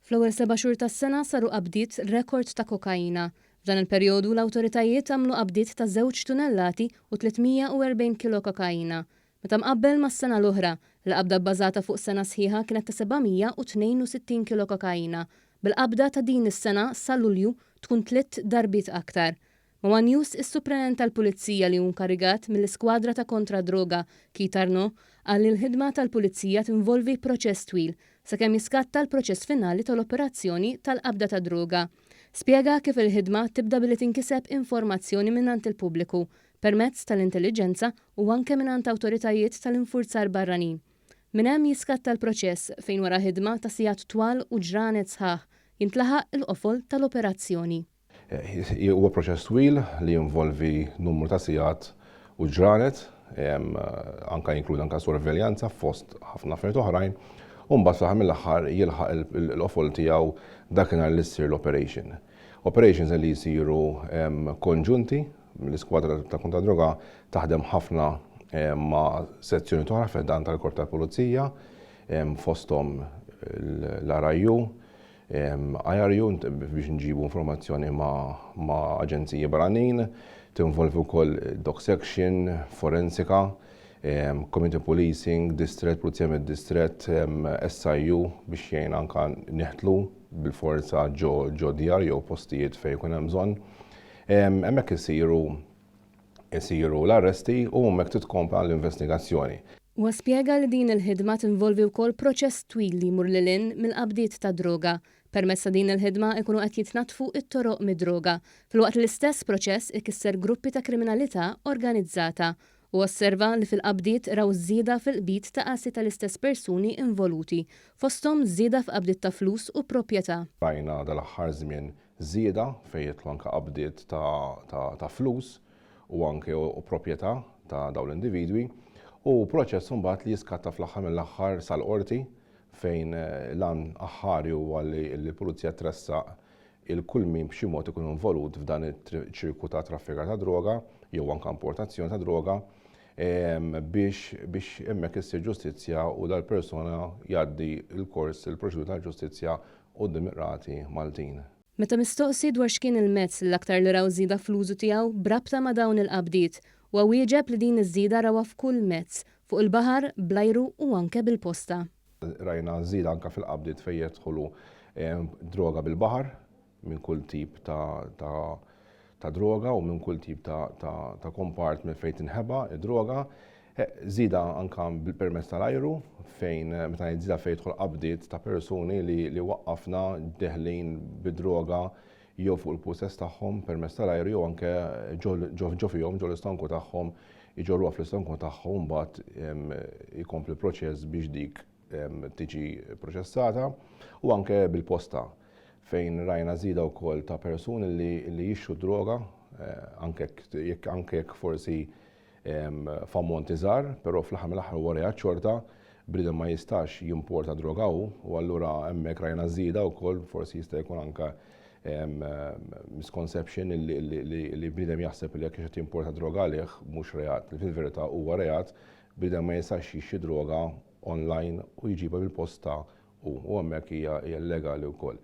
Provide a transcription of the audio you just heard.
Fl-ewwel 7 xhur tas-sena saru qabdiet rekord ta' kokaina. F'dan il-perjodu l-awtoritajiet għamlu qabdiet ta' 2 tunellati u 340 kilo kokaina. Meta mqabbel mas-sena l-oħra, l-qabda bbażata fuq sena sħiħa kienet ta' 762 kilo kokaina. Bil-qabda ta' din is-sena sa Lulju tkun 3 darbiet aktar. Mawa News is-Suprenent tal-Pulizija li hu nkarigat mill-Iskwadra ta' kontra droga Kitarno qal li l-ħidma tal-Pulizija tinvolvi proċess twil sakemm jiskatta l-proċess finali tal-operazzjoni tal-qabda ta' droga. Spjega kif il-ħidma tibda billi tinkiseb informazzjoni minnant il-pubbliku permezz tal-intelligenza u anke minnant awtoritajiet tal-infurzar barranin. Minn hemm jiskatta l-proċess fejn wara ħidma ta' sigħat twal u ġranet sħaħ jintlaħaq il-qofol tal-operazzjoni. Huwa proċess twil li jinvolvi numru ta' sigħat u ġranet, anka jinkludi anka sorveljanza fost ħafna affarijiet oħrajn, u mbagħad fl-aħħar mill-aħħar jilħaq l-qofol tiegħu dakinhar li ssir l-operation. Operations li jsiru konġunti mill-iskwadra ta' kontra droga taħdem ħafna ma' sezzjoni oħra f'dan tal-Korp tal-Pulizija, fosthom l-RIU, IRU biex nġibu informazzjoni ma' aġenziji barranin, tinvolvi wkoll dog section, forensika, community policing, distrett, pulizija mid-distrett, SIU biex jgħin anka neħtlu bil-forza ġo djar jew postijiet fejn jkun hemm bżonn. Hemmhekk isiru l-arresti u hemmhekk titkompla l-investigazzjoni. Huwa spjega li din il-ħidma tinvolvi wkoll proċess twil li jmur lil hinn mill-qabdiet ta' droga. Permezz ta' din il-ħidma ikunu qed jitnatfu it-toroq mid-droga. Filwaqt l-istess proċess ikisser gruppi ta' kriminalità organizzata u osserva li fil-qabdiet raw żieda fil-qbid ta' qasi tal-istess persuni involuti, fosthom żieda f'qabdiet ta' flus u proprjetà. Rajna dal-aħħar żmien żieda fejn jitlu anke qabdiet ta' flus u anke proprjetà ta' dawn l-individwi u proċess imbagħad li jiskatta fl-aħħar mill-aħħar sal-qorti fejn lan aħħari huwa li l-pulizija tressaq il-kull min b'xi mod ikun involut f'dan iċ-ċirku ta' traffikar ta' droga jew anke importazzjoni ta' droga biex hemmhekk issir ġustizzja u dal-persuna jgħaddi l-kors il-proċedura tal-ġustizzja quddiem il-qrati Maltin. Meta mistoqsi dwar x'kien il-mezz l-aktar li raw żieda fl-użu tiegħu brabta ma' dawn il-qabdiet u wieġeb li din iż-żieda rawha f'kull mezz fuq il-baħar, bl-ajru u anke bil-posta. Rajna żieda anke fil-qabdiet fejn jidħlu droga bil-baħar minn kull tip ta' droga u minn kull tip ta' compartment fejn tinħeba id-droga. Żieda anke bil-permess tal-ajru fejn meta żieda fejn jidħol qabdiet ta' persuni li waqqafna deħlin bid-droga jew fuq il-possess tagħhom permess tal-ajru jew anke ġo fihom ġo l-istanku tagħhom iġorruha fl-istanku tagħhom mbagħad ikompli proċess biex dik tiġi proċessata u anke bil-posta fejn rajna żieda wkoll ta' persuni li jixxu droga anke jekk forsi f'ammonti żgħar, però fl-aħħar mill-aħħar huwa reat xorta bniedem ma jistax jimporta droga u allura hemmhekk rajna żieda wkoll forsi jista' jkun anke misconception li bniedem jaħseb li jekk qed jimporta droga għalih mhux reat. Fil-verità huwa reat bniedem ma jistax jixxi droga online u jġibha bil-posta u hemmhekk hija legali wkoll.